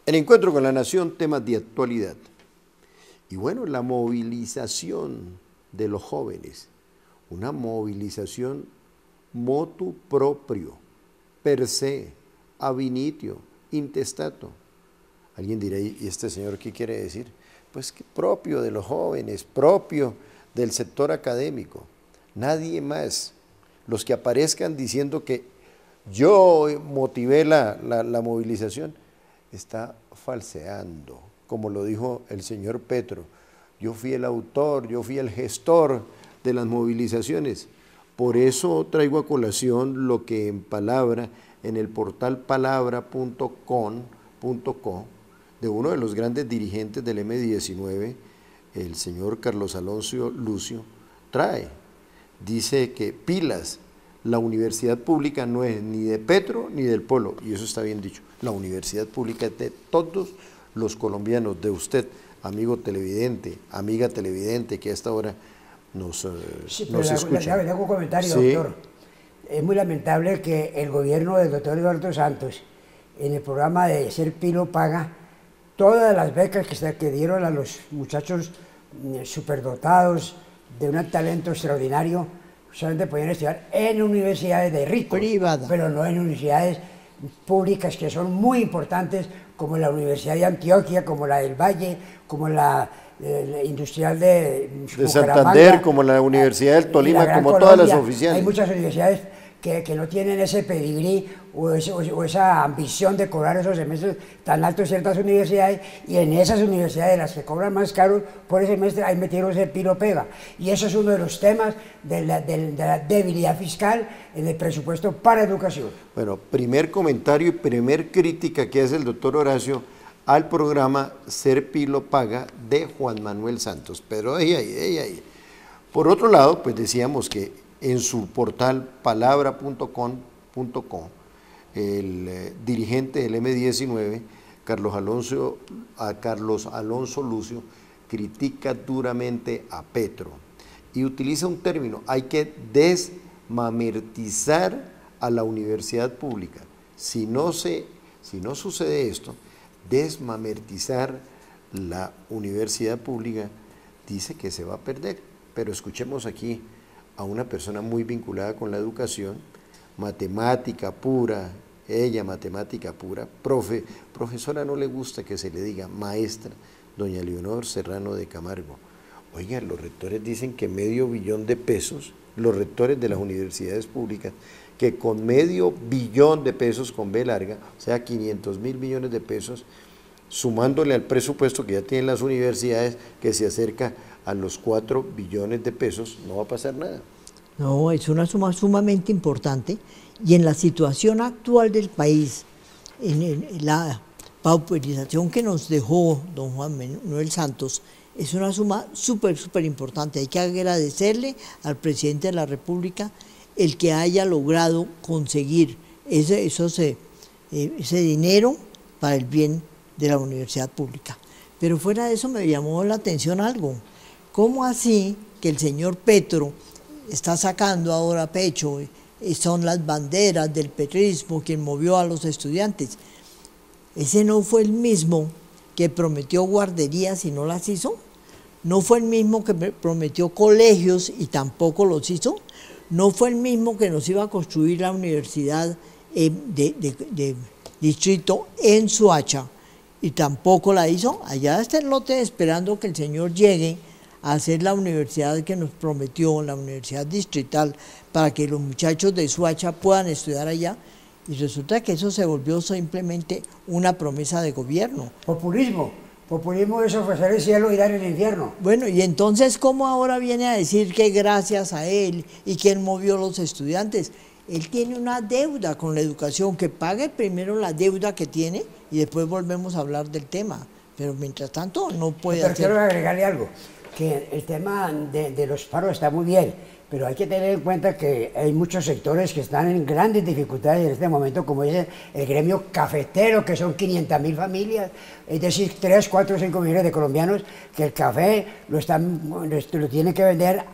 El encuentro con la nación, temas de actualidad. Y bueno, la movilización de los jóvenes, una movilización motu proprio, per se, ab initio, intestato. Alguien dirá, ¿y este señor qué quiere decir? Pues que propio de los jóvenes, propio del sector académico, nadie más. Los que aparezcan diciendo que yo motivé la movilización, está falseando, como lo dijo el señor Petro. Yo fui el autor, yo fui el gestor de las movilizaciones. Por eso traigo a colación lo que en palabra, en el portal palabra.com.co, de uno de los grandes dirigentes del M19, el señor Carlos Alonso Lucio, trae. Dice que pilas, la universidad pública no es ni de Petro ni del pueblo, y eso está bien dicho. La universidad pública es de todos los colombianos, de usted, amigo televidente, amiga televidente, que a esta hora nos escucha. Le hago un comentario, sí. Doctor. Es muy lamentable que el gobierno del doctor Eduardo Santos, en el programa de Ser Pilo Paga, todas las becas que dieron a los muchachos superdotados, de un talento extraordinario, solamente podían estudiar en universidades de ricos, privada, pero no en universidades públicas que son muy importantes, como la Universidad de Antioquia, como la del Valle, como la Industrial de Santander, como la Universidad del Tolima, como Colombia. Todas las oficiales. Hay muchas universidades que no tienen ese pedigrí o esa ambición de cobrar esos semestres tan altos en ciertas universidades, y en esas universidades, las que cobran más caros por ese semestre, ahí metieron ese pilo pega. Y eso es uno de los temas de la debilidad fiscal en el presupuesto para educación. Bueno, primer comentario y primer crítica que hace el doctor Horacio al programa Ser Pilo Paga de Juan Manuel Santos. Pero ahí. Por otro lado, pues decíamos que en su portal palabra.com.co, el dirigente del M19, Carlos Alonso Lucio, critica duramente a Petro y utiliza un término: hay que desmamertizar a la universidad pública. Si no sucede esto, desmamertizar la universidad pública, dice que se va a perder. Pero escuchemos aquí a una persona muy vinculada con la educación, matemática pura, ella matemática pura, profesora no le gusta que se le diga maestra, doña Leonor Serrano de Camargo. Oigan, los rectores dicen que $500 millón de pesos, los rectores de las universidades públicas, que con $500 billón de pesos con B larga, o sea 500.000 millones de pesos, sumándole al presupuesto que ya tienen las universidades, que se acerca a los 4 billones de pesos, no va a pasar nada. No, es una suma sumamente importante, y en la situación actual del país, en la pauperización que nos dejó don Juan Manuel Santos, es una suma súper importante. Hay que agradecerle al presidente de la República el que haya logrado conseguir ese dinero para el bien de la universidad pública. Pero fuera de eso me llamó la atención algo. ¿Cómo así que el señor Petro está sacando ahora pecho? Son las banderas del petrismo quien movió a los estudiantes. Ese no fue el mismo que prometió guarderías y no las hizo. No fue el mismo que prometió colegios y tampoco los hizo. No fue el mismo que nos iba a construir la universidad de distrito en Soacha y tampoco la hizo. Allá está el lote esperando que el señor llegue a hacer la universidad que nos prometió, la universidad distrital, para que los muchachos de Soacha puedan estudiar allá, y resulta que eso se volvió simplemente una promesa de gobierno. Populismo es ofrecer el cielo y dar el infierno. Bueno, y entonces, ¿cómo ahora viene a decir que gracias a él y que él movió a los estudiantes? Él tiene una deuda con la educación, que pague primero la deuda que tiene y después volvemos a hablar del tema, pero mientras tanto no puede Pero hacer... quiero agregarle algo, que el tema de los paros está muy bien, pero hay que tener en cuenta que hay muchos sectores que están en grandes dificultades en este momento, como es el gremio cafetero, que son 500.000 familias, es decir, 3, 4, 5 millones de colombianos que el café lo tienen que vender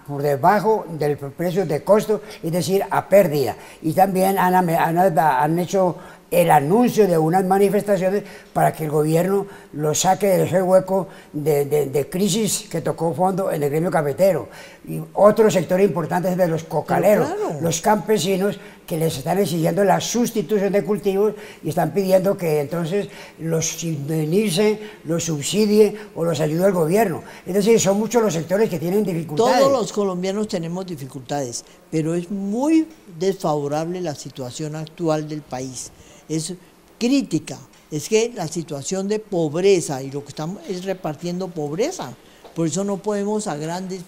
por debajo del precio de costo, es decir, a pérdida. Y también han hecho el anuncio de unas manifestaciones para que el gobierno lo saque de ese hueco de crisis que tocó fondo en el gremio cafetero. Y otro sector importante es de los cocaleros, claro, los campesinos que les están exigiendo la sustitución de cultivos y están pidiendo que entonces los indemnice, los subsidie o los ayude el gobierno. Es decir, son muchos los sectores que tienen dificultades. todos los colombianos tenemos dificultades, pero es muy desfavorable la situación actual del país. Es crítica, es que la situación de pobreza y lo que estamos es repartiendo pobreza. Por eso no podemos a grandes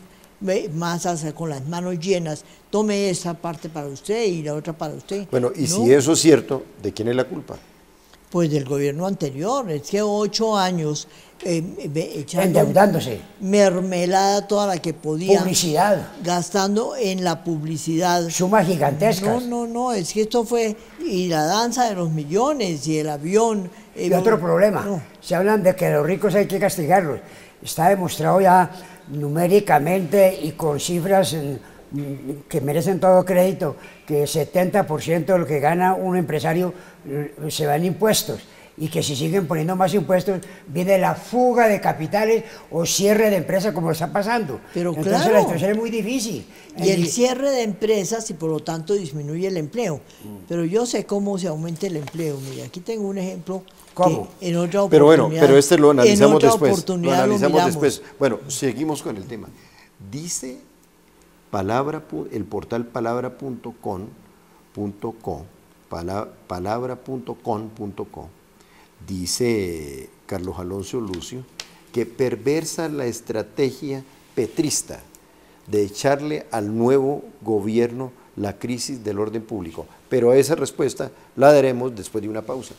masas con las manos llenas, tome esta parte para usted y la otra para usted. Bueno, y ¿no? si eso es cierto, ¿de quién es la culpa? Pues del gobierno anterior, es que 8 años echando endeudándose, mermelada toda la que podía, publicidad, gastando en la publicidad. sumas gigantescas. No, es que esto fue, y la danza de los millones, y el avión. Y otro problema, no. se hablan de que a los ricos hay que castigarlos. Está demostrado ya numéricamente y con cifras que merecen todo crédito, que 70% de lo que gana un empresario se va en impuestos, y que si siguen poniendo más impuestos viene la fuga de capitales o cierre de empresas como está pasando. Pero entonces claro, la situación es muy difícil. y el cierre de empresas y por lo tanto disminuye el empleo. Pero yo sé cómo se aumenta el empleo. Mira, aquí tengo un ejemplo. ¿Cómo? Que en otra Pero oportunidad, bueno, pero este lo analizamos en otra después. Lo oportunidad analizamos miramos. después. Bueno, seguimos con el tema. Dice el portal palabra.com.co, palabra.com.co, dice Carlos Alonso Lucio, que perversa la estrategia petrista de echarle al nuevo gobierno la crisis del orden público. Pero a esa respuesta la daremos después de una pausa.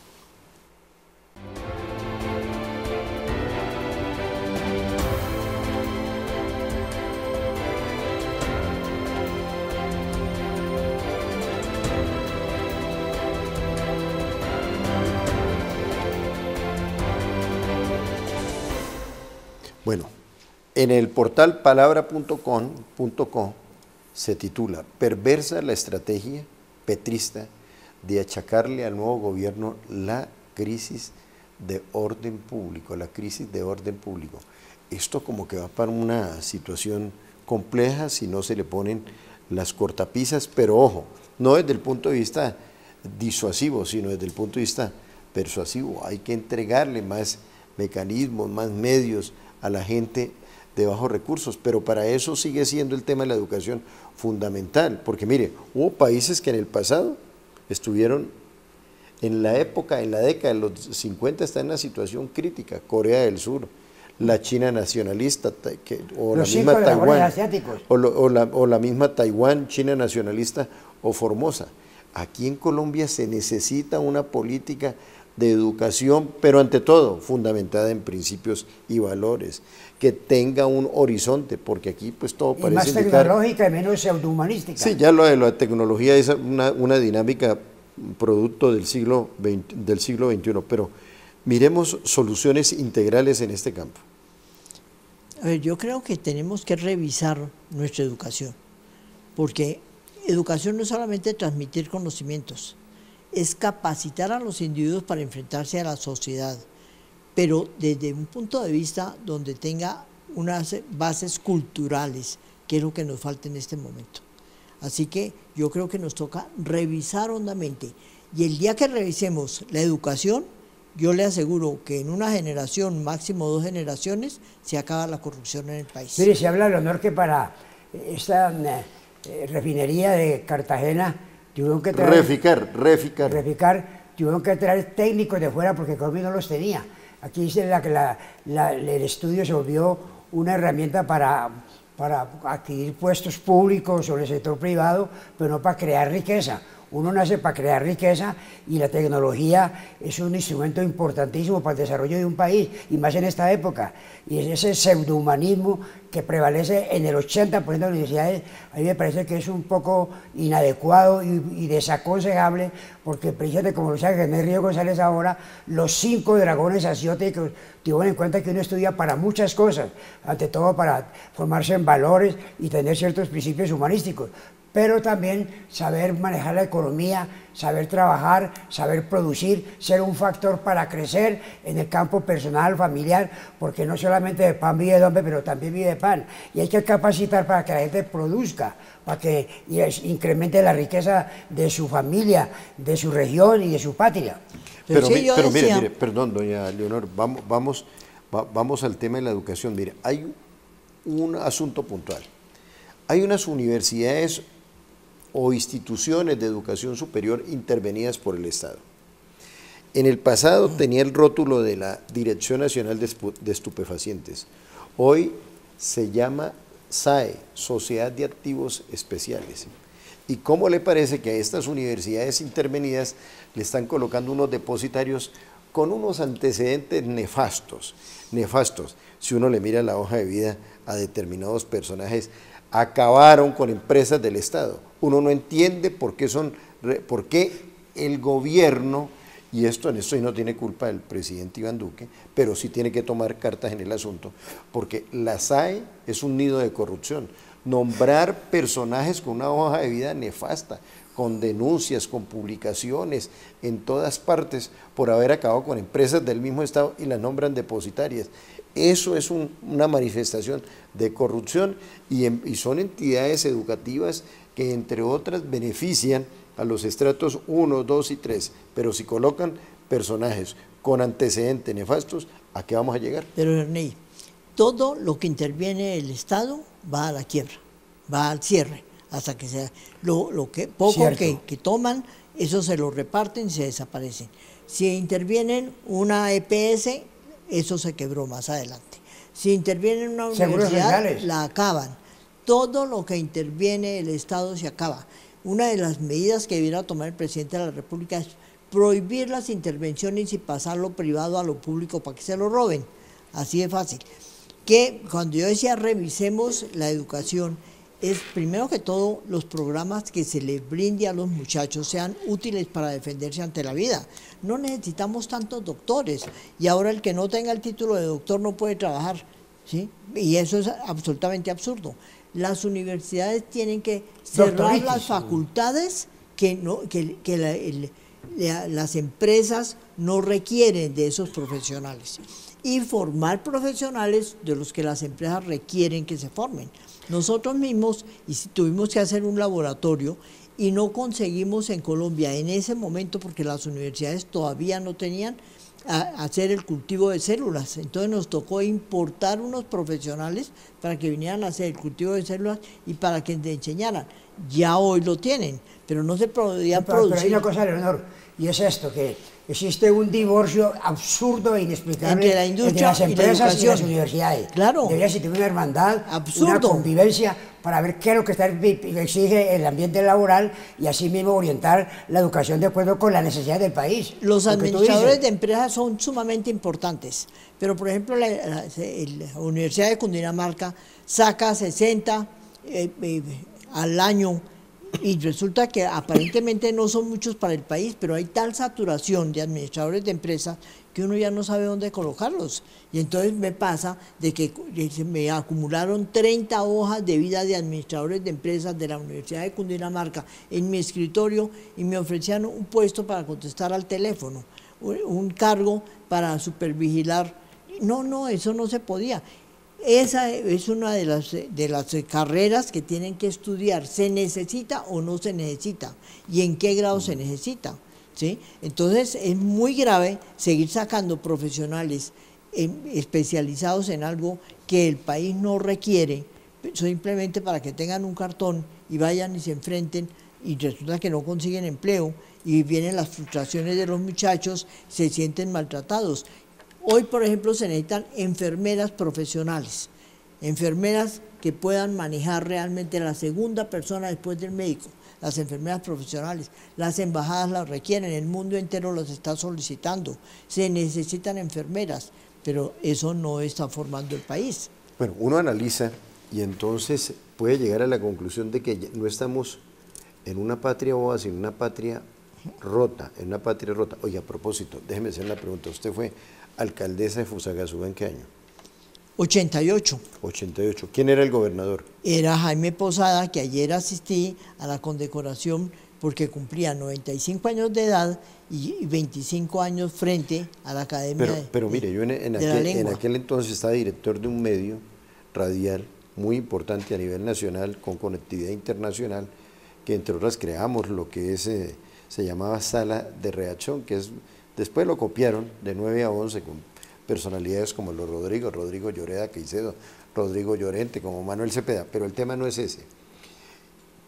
Bueno, en el portal palabra.com.co se titula "Perversa la estrategia petrista de achacarle al nuevo gobierno la crisis de orden público", la crisis de orden público. Esto como que va para una situación compleja si no se le ponen las cortapisas, pero ojo, no desde el punto de vista disuasivo, sino desde el punto de vista persuasivo. Hay que entregarle más mecanismos, más medios a la gente de bajos recursos, pero para eso sigue siendo el tema de la educación fundamental, porque mire, hubo países que en el pasado estuvieron en la década de los 50 está en una situación crítica, Corea del Sur, la China nacionalista, o la misma Taiwán, o la misma Taiwán, China nacionalista, o Formosa. Aquí en Colombia se necesita una política de educación, pero ante todo fundamentada en principios y valores, que tenga un horizonte, porque aquí pues todo parece más indicar, tecnológica y menos pseudohumanística. Sí, ya lo de la tecnología es una dinámica producto del siglo XXI, pero miremos soluciones integrales en este campo. A ver, yo creo que tenemos que revisar nuestra educación, porque educación no es solamente transmitir conocimientos, es capacitar a los individuos para enfrentarse a la sociedad, pero desde un punto de vista donde tenga unas bases culturales, que es lo que nos falta en este momento. Así que yo creo que nos toca revisar hondamente, y el día que revisemos la educación, yo le aseguro que en una generación, máximo 2 generaciones, se acaba la corrupción en el país. Mire, se habla del honor que para esta refinería de Cartagena tuvieron que traer... Reficar, tuvieron que traer técnicos de fuera porque Colombia no los tenía. Aquí dice el estudio se volvió una herramienta para adquirir puestos públicos sobre el sector privado, pero no para crear riqueza. Uno nace para crear riqueza y la tecnología es un instrumento importantísimo para el desarrollo de un país, y más en esta época. Y es ese pseudohumanismo que prevalece en el 80% de las universidades. A mí me parece que es un poco inadecuado y desaconsejable, porque precisamente como lo sabe René Río González ahora, los 5 dragones asiáticos tuvieron en cuenta que uno estudia para muchas cosas, ante todo para formarse en valores y tener ciertos principios humanísticos, pero también saber manejar la economía, saber trabajar, saber producir, ser un factor para crecer en el campo personal, familiar, porque no solamente de pan vive el hombre, pero también vive de pan. Y hay que capacitar para que la gente produzca, para que incremente la riqueza de su familia, de su región y de su patria. Pero, sí, yo decía, mire, perdón, doña Leonor, vamos al tema de la educación. Mire, hay un asunto puntual. Hay unas universidades o instituciones de educación superior intervenidas por el Estado. En el pasado tenía el rótulo de la Dirección Nacional de Estupefacientes. Hoy se llama SAE, Sociedad de Activos Especiales. ¿Y cómo le parece que a estas universidades intervenidas le están colocando unos depositarios con unos antecedentes nefastos? Nefastos. Si uno le mira la hoja de vida a determinados personajes, acabaron con empresas del Estado. Uno no entiende por qué el gobierno, y en esto no tiene culpa el presidente Iván Duque, pero sí tiene que tomar cartas en el asunto, porque la SAE es un nido de corrupción. Nombrar personajes con una hoja de vida nefasta, con denuncias, con publicaciones en todas partes por haber acabado con empresas del mismo Estado y las nombran depositarias. Eso es una manifestación de corrupción y son entidades educativas que, entre otras, benefician a los estratos 1, 2 y 3, pero si colocan personajes con antecedentes nefastos, ¿a qué vamos a llegar? Pero Ernei, todo lo que interviene el Estado va a la quiebra, va al cierre, hasta que sea lo que poco que toman, eso se lo reparten y se desaparecen. Si intervienen una EPS, eso se quebró más adelante. Si interviene una universidad, la acaban. Todo lo que interviene el Estado se acaba. Una de las medidas que debiera tomar el presidente de la República es prohibir las intervenciones y pasar lo privado a lo público para que se lo roben. Así de fácil. Que cuando yo decía revisemos la educación, es primero que todo los programas que se les brinde a los muchachos sean útiles para defenderse ante la vida. No necesitamos tantos doctores y ahora el que no tenga el título de doctor no puede trabajar, ¿sí? Y eso es absolutamente absurdo. Las universidades tienen que cerrar las facultades que las empresas no requieren de esos profesionales y formar profesionales de los que las empresas requieren que se formen. Nosotros mismos tuvimos que hacer un laboratorio y no conseguimos en Colombia en ese momento, porque las universidades todavía no tenían hacer el cultivo de células. Entonces nos tocó importar unos profesionales para que vinieran a hacer el cultivo de células y para que te enseñaran. Ya hoy lo tienen, pero no se podía producir. Pero hay una cosa, Leonor, y es esto, que existe un divorcio absurdo e inexplicable entre la industria entre las empresas y las universidades. Claro. Debería existir una hermandad, absurdo, una convivencia para ver qué es lo que exige el ambiente laboral y así mismo orientar la educación de acuerdo con las necesidades del país. Los administradores de empresas son sumamente importantes, pero por ejemplo la Universidad de Cundinamarca saca 60 al año y resulta que aparentemente no son muchos para el país, pero hay tal saturación de administradores de empresas que uno ya no sabe dónde colocarlos. Y entonces me pasa de que me acumularon 30 hojas de vida de administradores de empresas de la Universidad de Cundinamarca en mi escritorio y me ofrecían un puesto para contestar al teléfono, un cargo para supervigilar. No, eso no se podía. Esa es una de las carreras que tienen que estudiar. ¿Se necesita o no se necesita? ¿Y en qué grado se necesita? ¿Sí? Entonces es muy grave seguir sacando profesionales especializados en algo que el país no requiere, simplemente para que tengan un cartón y vayan y se enfrenten y resulta que no consiguen empleo y vienen las frustraciones de los muchachos, se sienten maltratados. Hoy, por ejemplo, se necesitan enfermeras profesionales, enfermeras que puedan manejar realmente la segunda persona después del médico, las enfermeras profesionales. Las embajadas las requieren, el mundo entero las está solicitando. Se necesitan enfermeras, pero eso no está formando el país. Bueno, uno analiza y entonces puede llegar a la conclusión de que no estamos en una patria boba, sino en una patria rota, Oye, a propósito, déjeme hacer una pregunta. ¿Usted fue alcaldesa de Fusagasugá en qué año? 88. 88. ¿Quién era el gobernador? Era Jaime Posada, que ayer asistí a la condecoración porque cumplía 95 años de edad y 25 años frente a la Academia Pero mire, yo de la Lengua. en aquel entonces estaba director de un medio radial muy importante a nivel nacional, con conectividad internacional, que entre otras creamos lo que se llamaba Sala de Redacción, que después lo copiaron de 9 a 11 con personalidades como los Rodrigo Lloreda Caicedo, Rodrigo Llorente, como Manuel Cepeda, pero el tema no es ese.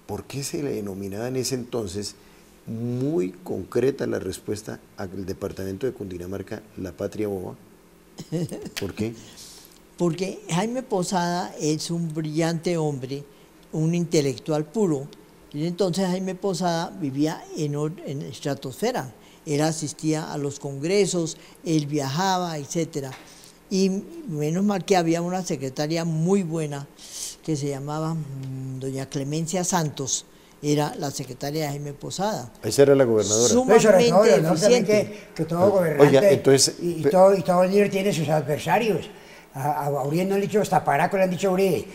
¿Por qué se le denominaba en ese entonces, muy concreta la respuesta al departamento de Cundinamarca, la patria boba? ¿Por qué? Porque Jaime Posada es un brillante hombre, un intelectual puro, y entonces Jaime Posada vivía en estratosfera. Él asistía a los congresos, él viajaba, etc. Y menos mal que había una secretaria muy buena que se llamaba doña Clemencia Santos, era la secretaria de Jaime Posada. Esa era la gobernadora. Sumamente ¿no? eficiente. Que todo gobernante Oiga, entonces, todo líder tiene sus adversarios. A Uribe no le han dicho, hasta Paraco le han dicho Uribe,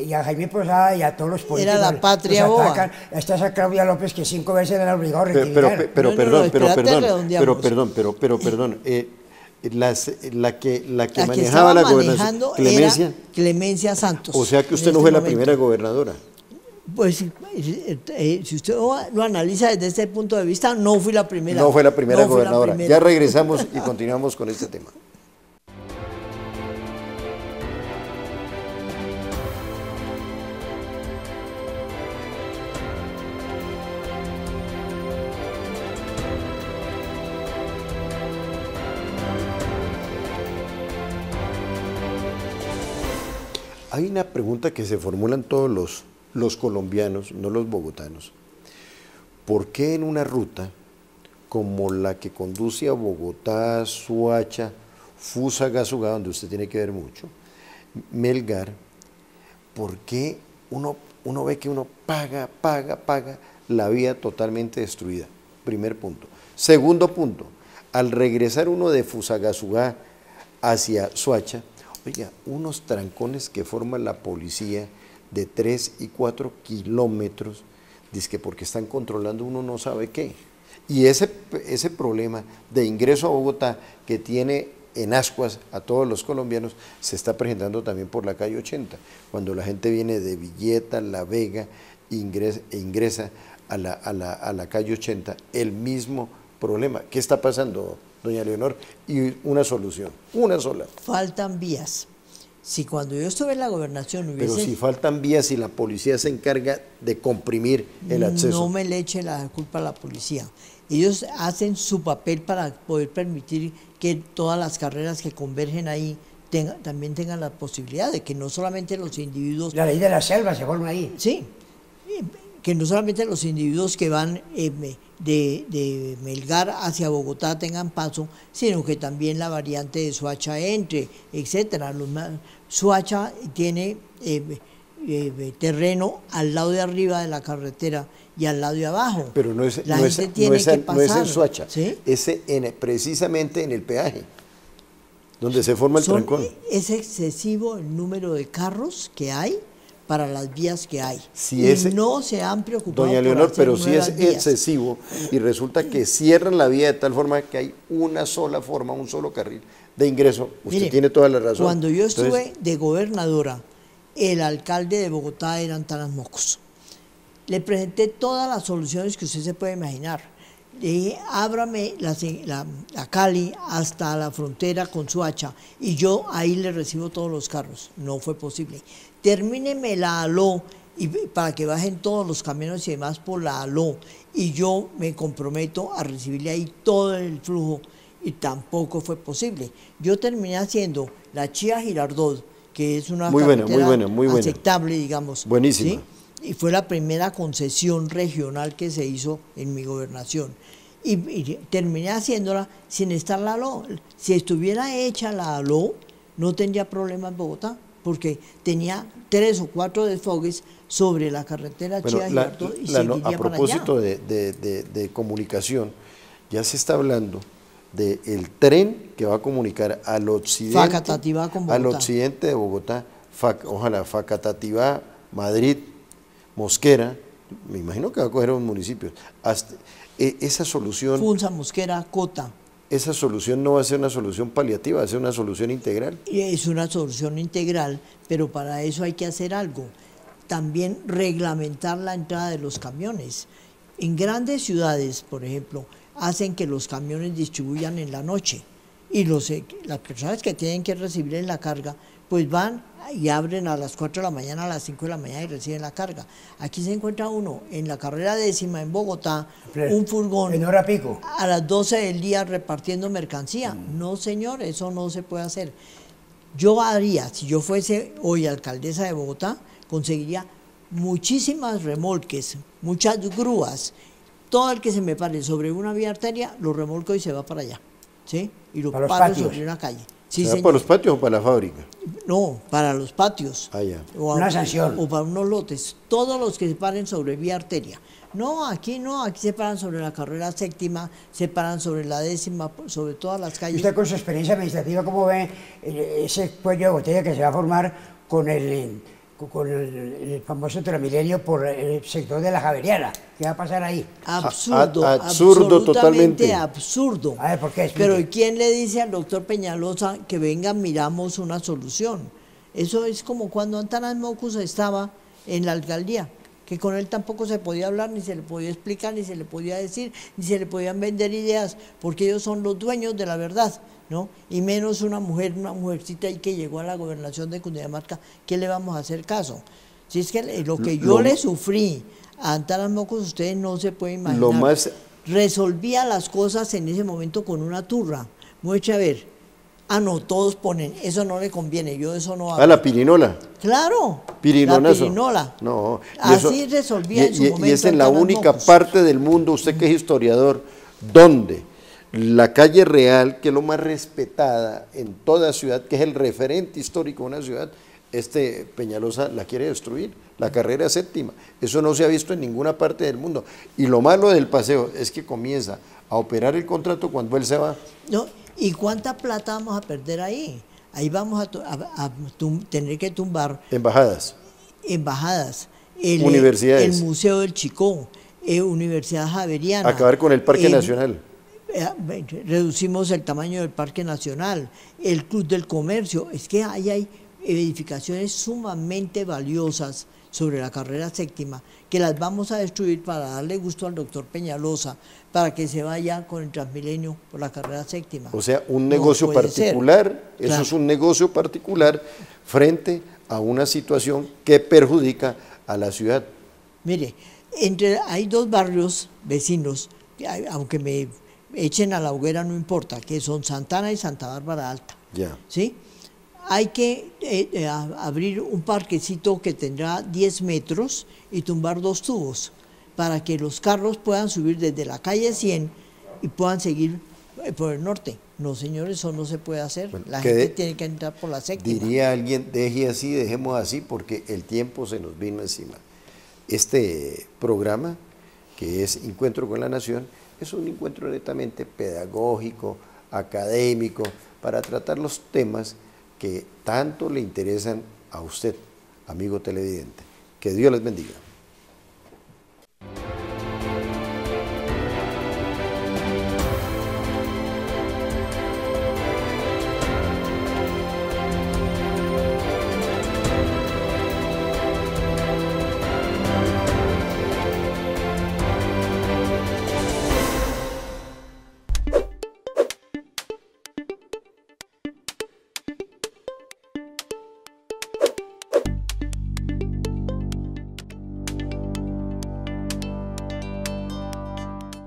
y a Jaime Posada y a todos los políticos. Era la patria boba. Esta es a Claudia López, que 5 veces le han obligado a rectificar. Pero perdón, la que manejaba la gobernación, Clemencia. Clemencia Santos. O sea que usted no fue la primera gobernadora. Pues si usted lo analiza desde ese punto de vista, no fui la primera. No fue la primera gobernadora. Ya regresamos y continuamos con este tema. Hay una pregunta que se formulan todos los colombianos, no los bogotanos. ¿Por qué en una ruta como la que conduce a Bogotá, Soacha, Fusagasugá, donde usted tiene que ver mucho, Melgar, por qué uno ve que uno paga la vía totalmente destruida? Primer punto. Segundo punto, al regresar uno de Fusagasugá hacia Soacha, oiga, unos trancones que forma la policía de 3 y 4 kilómetros, dizque porque están controlando uno no sabe qué. Y ese problema de ingreso a Bogotá que tiene en ascuas a todos los colombianos se está presentando también por la calle 80, cuando la gente viene de Villeta, La Vega, ingresa a la calle 80, el mismo problema. ¿Qué está pasando, doña Leonor? Y una solución, una sola. Faltan vías. Si cuando yo estuve en la gobernación hubiese... Pero si faltan vías y la policía se encarga de comprimir el acceso. No me le eche la culpa a la policía. Ellos hacen su papel para poder permitir que todas las carreras que convergen ahí también tengan la posibilidad de que no solamente los individuos... La ley de la selva se forma ahí. Sí, que no solamente los individuos que van de Melgar hacia Bogotá tengan paso, sino que también la variante de Soacha entre, etcétera. Soacha tiene terreno al lado de arriba de la carretera y al lado de abajo. Pero no es en Soacha, ¿sí? Es precisamente en el peaje, donde se forma el trancón. Es excesivo el número de carros que hay para las vías que hay. No se han preocupado. Doña Leonor, pero si es excesivo y resulta que cierran la vía de tal forma que hay una sola forma, un solo carril de ingreso. Usted tiene toda la razón. Cuando yo estuve de gobernadora, el alcalde de Bogotá era Antanas Mocos. Le presenté todas las soluciones que usted se puede imaginar. Le dije, ábrame la Cali hasta la frontera con Soacha y yo ahí le recibo todos los carros. No fue posible. Termíneme la ALO y para que bajen todos los camiones y demás por la ALO y yo me comprometo a recibirle ahí todo el flujo y tampoco fue posible. Yo terminé haciendo la Chía Girardot, que es una carretera muy buena, aceptable, digamos. Buenísima. ¿Sí? Y fue la primera concesión regional que se hizo en mi gobernación. Y terminé haciéndola sin estar la ALO. Si estuviera hecha la ALO, no tendría problema en Bogotá, porque tenía 3 o 4 desfogues sobre la carretera Chía Girardot y seguiría a propósito para allá. de comunicación, ya se está hablando del tren que va a comunicar al occidente, Facatativá con Bogotá. al occidente de Bogotá, ojalá Facatativá, Madrid, Mosquera, me imagino que va a coger los municipios. Hasta, esa solución... Funza, Mosquera, Cota. Esa solución no va a ser una solución paliativa, va a ser una solución integral. Y es una solución integral, pero para eso hay que hacer algo. También reglamentar la entrada de los camiones. En grandes ciudades, por ejemplo, hacen que los camiones distribuyan en la noche y las personas que tienen que recibir en la carga, pues van y abren a las 4 de la mañana, a las 5 de la mañana y reciben la carga. Aquí se encuentra uno en la carrera 10ª en Bogotá, un furgón en hora pico, a las 12 del día repartiendo mercancía. No, señor, eso no se puede hacer. Yo haría, si yo fuese hoy alcaldesa de Bogotá, conseguiría muchísimas remolques, muchas grúas. Todo el que se me pare sobre una vía arteria, lo remolco y se va para allá, ¿sí? Y lo paro sobre una calle. Sí, ¿para los patios o para la fábrica? No, para los patios. Ah, ya. Una sanción. O para unos lotes. Todos los que se paren sobre vía arteria. No, aquí se paran sobre la carrera 7ª, se paran sobre la 10ª, sobre todas las calles. ¿Y usted con su experiencia administrativa cómo ve ese cuello de botella que se va a formar con el famoso Transmilenio por el sector de la Javeriana? ¿Qué va a pasar ahí? Absurdo, absurdo, totalmente absurdo. A ver, ¿por qué? Pero ¿quién le dice al doctor Peñalosa que venga, miramos una solución? Eso es como cuando Antanas Mocus estaba en la alcaldía, que con él tampoco se podía hablar, ni se le podía explicar, ni se le podía decir, ni se le podían vender ideas, porque ellos son los dueños de la verdad, ¿no? Y menos una mujercita ahí que llegó a la gobernación de Cundinamarca, ¿qué le vamos a hacer caso? Si es que lo que yo le sufrí a Antanas Mocus, ustedes no se pueden imaginar. Resolvía las cosas en ese momento con una turra. Mucha a ver. Ah, no, todos ponen, eso no le conviene, yo eso no hago. Ah, la pirinola. Claro, Pirinonazo. la pirinola. No. Así resolvía en su momento. Y es en la única parte del mundo, usted que es historiador, donde la calle real, que es lo más respetada en toda ciudad, que es el referente histórico de una ciudad, Peñalosa la quiere destruir, la carrera 7ª. Eso no se ha visto en ninguna parte del mundo. Y lo malo del paseo es que comienza a operar el contrato cuando él se va. No, ¿y cuánta plata vamos a perder ahí? Ahí vamos a tener que tumbar embajadas, universidades, el Museo del Chicó, Universidad Javeriana, acabar con el Parque Nacional. Reducimos el tamaño del Parque Nacional, el Club del Comercio. Es que hay edificaciones sumamente valiosas sobre la carrera 7ª, que las vamos a destruir para darle gusto al doctor Peñalosa, para que se vaya con el Transmilenio por la carrera 7ª. O sea, un negocio particular, eso claro. Es un negocio particular frente a una situación que perjudica a la ciudad. Mire, hay dos barrios vecinos, aunque me echen a la hoguera no importa, que son Santana y Santa Bárbara Alta. Ya. ¿Sí? Hay que abrir un parquecito que tendrá 10 metros y tumbar 2 tubos para que los carros puedan subir desde la calle 100 y puedan seguir por el norte. No, señores, eso no se puede hacer. Bueno, la gente tiene que entrar por la 7ª. Diría alguien, dejemos así, porque el tiempo se nos vino encima. Este programa, que es Encuentro con la Nación, es un encuentro netamente pedagógico, académico, para tratar los temas que tanto le interesan a usted, amigo televidente. Que Dios les bendiga.